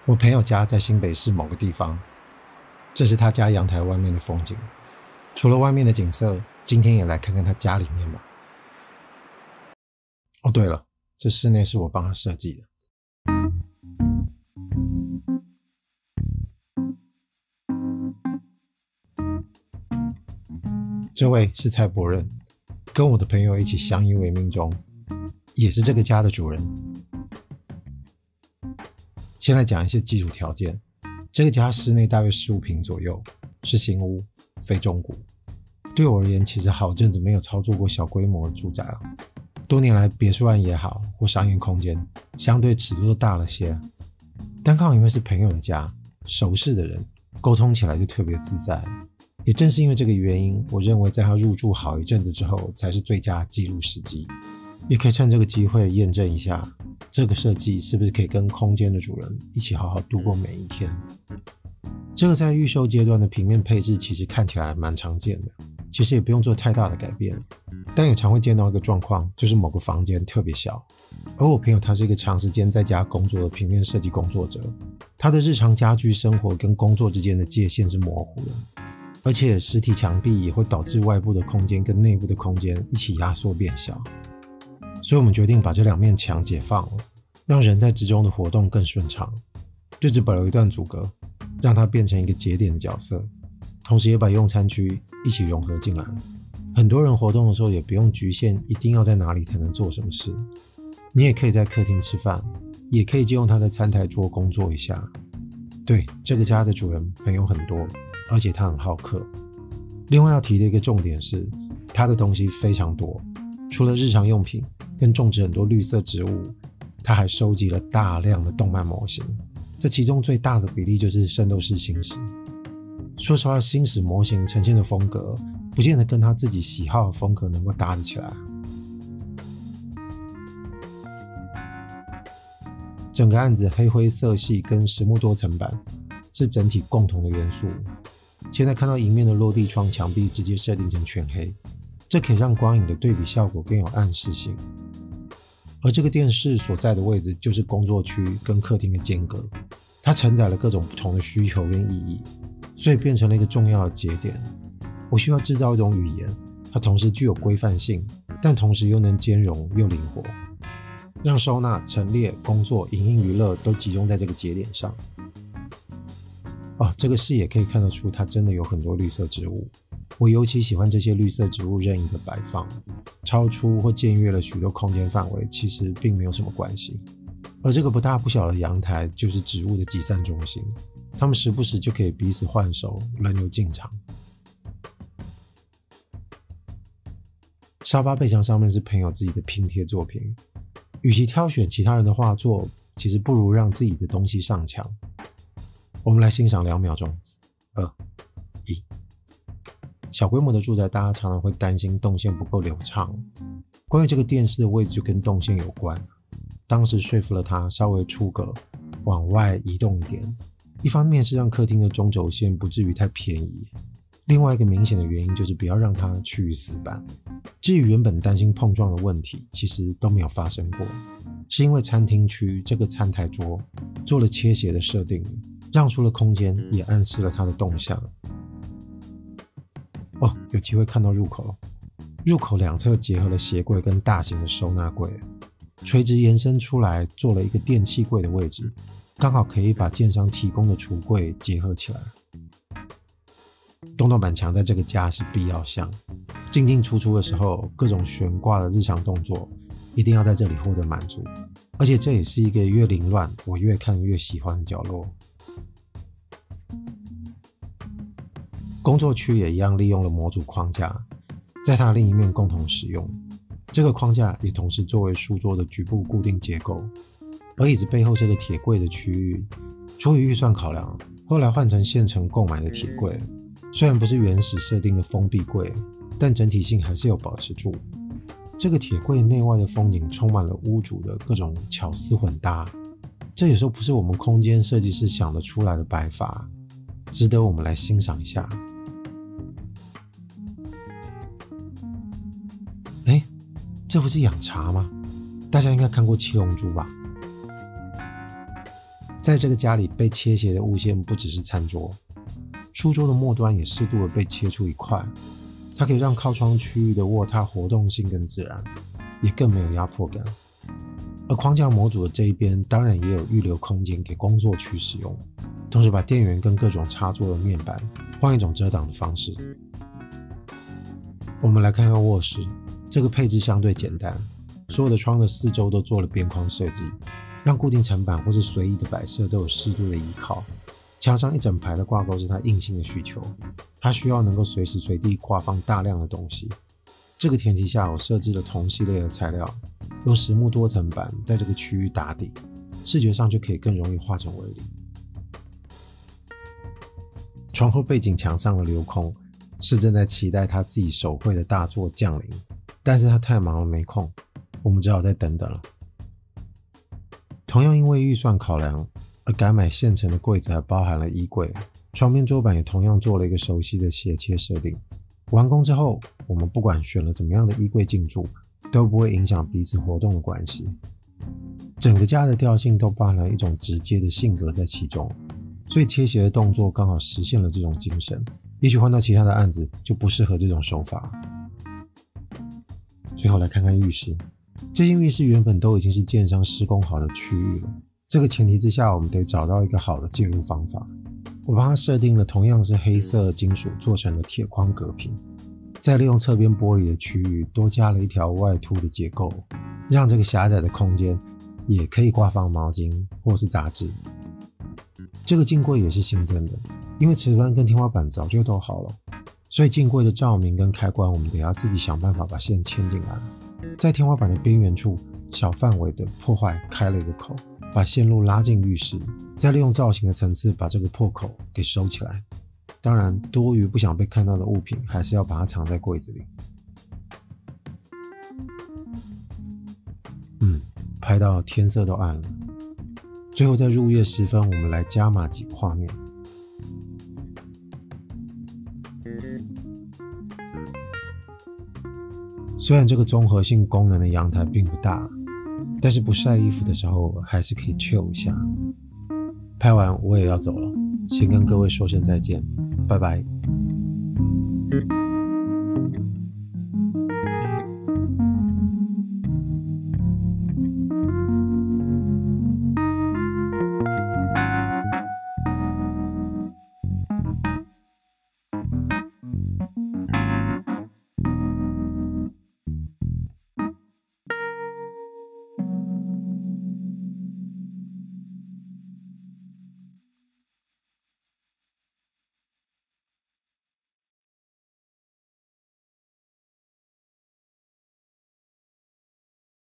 我朋友家在新北市某个地方，这是他家阳台外面的风景。除了外面的景色，今天也来看看他家里面吧。哦，对了，这室内是我帮他设计的。这位是蔡伯任，跟我的朋友一起相依为命中，也是这个家的主人。先来讲一些基础条件。这个家室内大约15平左右，是新屋，非中古。对我而言，其实好阵子没有操作过小规模的住宅了。多年来，别墅案也好，或商业空间，相对尺度都大了些。但刚好因为是朋友的家，熟识的人，沟通起来就特别自在。也正是因为这个原因，我认为在他入住好一阵子之后，才是最佳记录时机。也可以趁这个机会验证一下，这个设计是不是可以跟空间的主人一起好好度过每一天。这个在预售阶段的平面配置其实看起来蛮常见的，其实也不用做太大的改变，但也常会见到一个状况，就是某个房间特别小。而我朋友他是一个长时间在家工作的平面设计工作者，他的日常家居生活跟工作之间的界限是模糊的，而且实体墙壁也会导致外部的空间跟内部的空间一起压缩变小。所以我们决定把这两面墙解放了，让人在之中的活动更顺畅，就只保留一段阻隔，让它变成一个节点的角色，同时也把用餐区一起融合进来。很多人活动的时候也不用局限一定要在哪里才能做什么事，你也可以在客厅吃饭，也可以借用他的餐台桌工作一下。对，这个家的主人朋友很多，而且他很好客。另外要提的一个重点是，他的东西非常多，除了日常用品跟种植很多绿色植物，他还收集了大量的动漫模型，这其中最大的比例就是圣斗士星矢。说实话，星矢模型呈现的风格不见得跟他自己喜好的风格能够搭得起来。整个案子黑灰色系跟实木多层板是整体共同的元素。现在看到迎面的落地窗墙壁直接设定成全黑，这可以让光影的对比效果更有暗示性。而这个电视所在的位置就是工作区跟客厅的间隔，它承载了各种不同的需求跟意义，所以变成了一个重要的节点。我需要制造一种语言，它同时具有规范性，但同时又能兼容又灵活，让收纳、陈列、工作、影音娱乐都集中在这个节点上。这个视野可以看得出它真的有很多绿色植物。我尤其喜欢这些绿色植物任意的摆放，超出或僭越了许多空间范围，其实并没有什么关系。而这个不大不小的阳台就是植物的集散中心，它们时不时就可以彼此换手，轮流进场。沙发背墙上面是朋友自己的拼贴作品，与其挑选其他人的画作，其实不如让自己的东西上墙。我们来欣赏2秒钟，2、1。小规模的住宅，大家常常会担心动线不够流畅。关于这个电视的位置就跟动线有关，当时说服了他稍微出格，往外移动一点。一方面是让客厅的中轴线不至于太偏移，另外一个明显的原因就是不要让它趋于死板。至于原本担心碰撞的问题，其实都没有发生过，是因为餐厅区这个餐台桌做了切斜的设定，让出了空间，也暗示了它的动向。有机会看到入口，入口两侧结合了鞋柜跟大型的收纳柜，垂直延伸出来做了一个电器柜的位置，刚好可以把建商提供的橱柜结合起来。动板墙在这个家是必要项，进进出出的时候，各种悬挂的日常动作一定要在这里获得满足，而且这也是一个越凌乱我越看越喜欢的角落。工作区也一样利用了模组框架，在它另一面共同使用。这个框架也同时作为书桌的局部固定结构，而椅子背后这个铁柜的区域，出于预算考量，后来换成现成购买的铁柜。虽然不是原始设定的封闭柜，但整体性还是有保持住。这个铁柜内外的风景充满了屋主的各种巧思混搭，这有时候不是我们空间设计师想得出来的摆法，值得我们来欣赏一下。这不是养茶吗？大家应该看过七龙珠吧？在这个家里被切斜的物线不只是餐桌，书桌的末端也适度的被切出一块，它可以让靠窗区域的卧榻活动性更自然，也更没有压迫感。而框架模组的这一边当然也有预留空间给工作区使用，同时把电源跟各种插座的面板换一种遮挡的方式。我们来看看卧室，这个配置相对简单，所有的窗的四周都做了边框设计，让固定层板或是随意的摆设都有适度的依靠。墙上一整排的挂钩是它硬性的需求，它需要能够随时随地挂放大量的东西。这个前提下，我设置了同系列的材料，用实木多层板在这个区域打底，视觉上就可以更容易化成为零。床后背景墙上的留空是正在期待他自己手绘的大作降临，但是他太忙了没空，我们只好再等等了。同样因为预算考量而改买现成的柜子，还包含了衣柜，床边桌板也同样做了一个熟悉的斜切设定。完工之后，我们不管选了怎么样的衣柜进驻，都不会影响彼此活动的关系。整个家的调性都包含了一种直接的性格在其中，所以切斜的动作刚好实现了这种精神。也许换到其他的案子就不适合这种手法。最后来看看浴室，这间浴室原本都已经是建商施工好的区域了，这个前提之下，我们得找到一个好的介入方法。我帮它设定了同样是黑色金属做成的铁框隔屏，再利用侧边玻璃的区域多加了一条外凸的结构，让这个狭窄的空间也可以挂放毛巾或是杂志。这个镜柜也是新增的，因为瓷砖跟天花板早就都好了，所以镜柜的照明跟开关我们得要自己想办法把线牵进来。在天花板的边缘处小范围的破坏开了一个口，把线路拉进浴室，再利用造型的层次把这个破口给收起来。当然多余不想被看到的物品还是要把它藏在柜子里。拍到天色都暗了，最后在入夜时分我们来加码几个画面。虽然这个综合性功能的阳台并不大，但是不晒衣服的时候还是可以 chill 一下。拍完我也要走了，先跟各位说声再见，拜拜。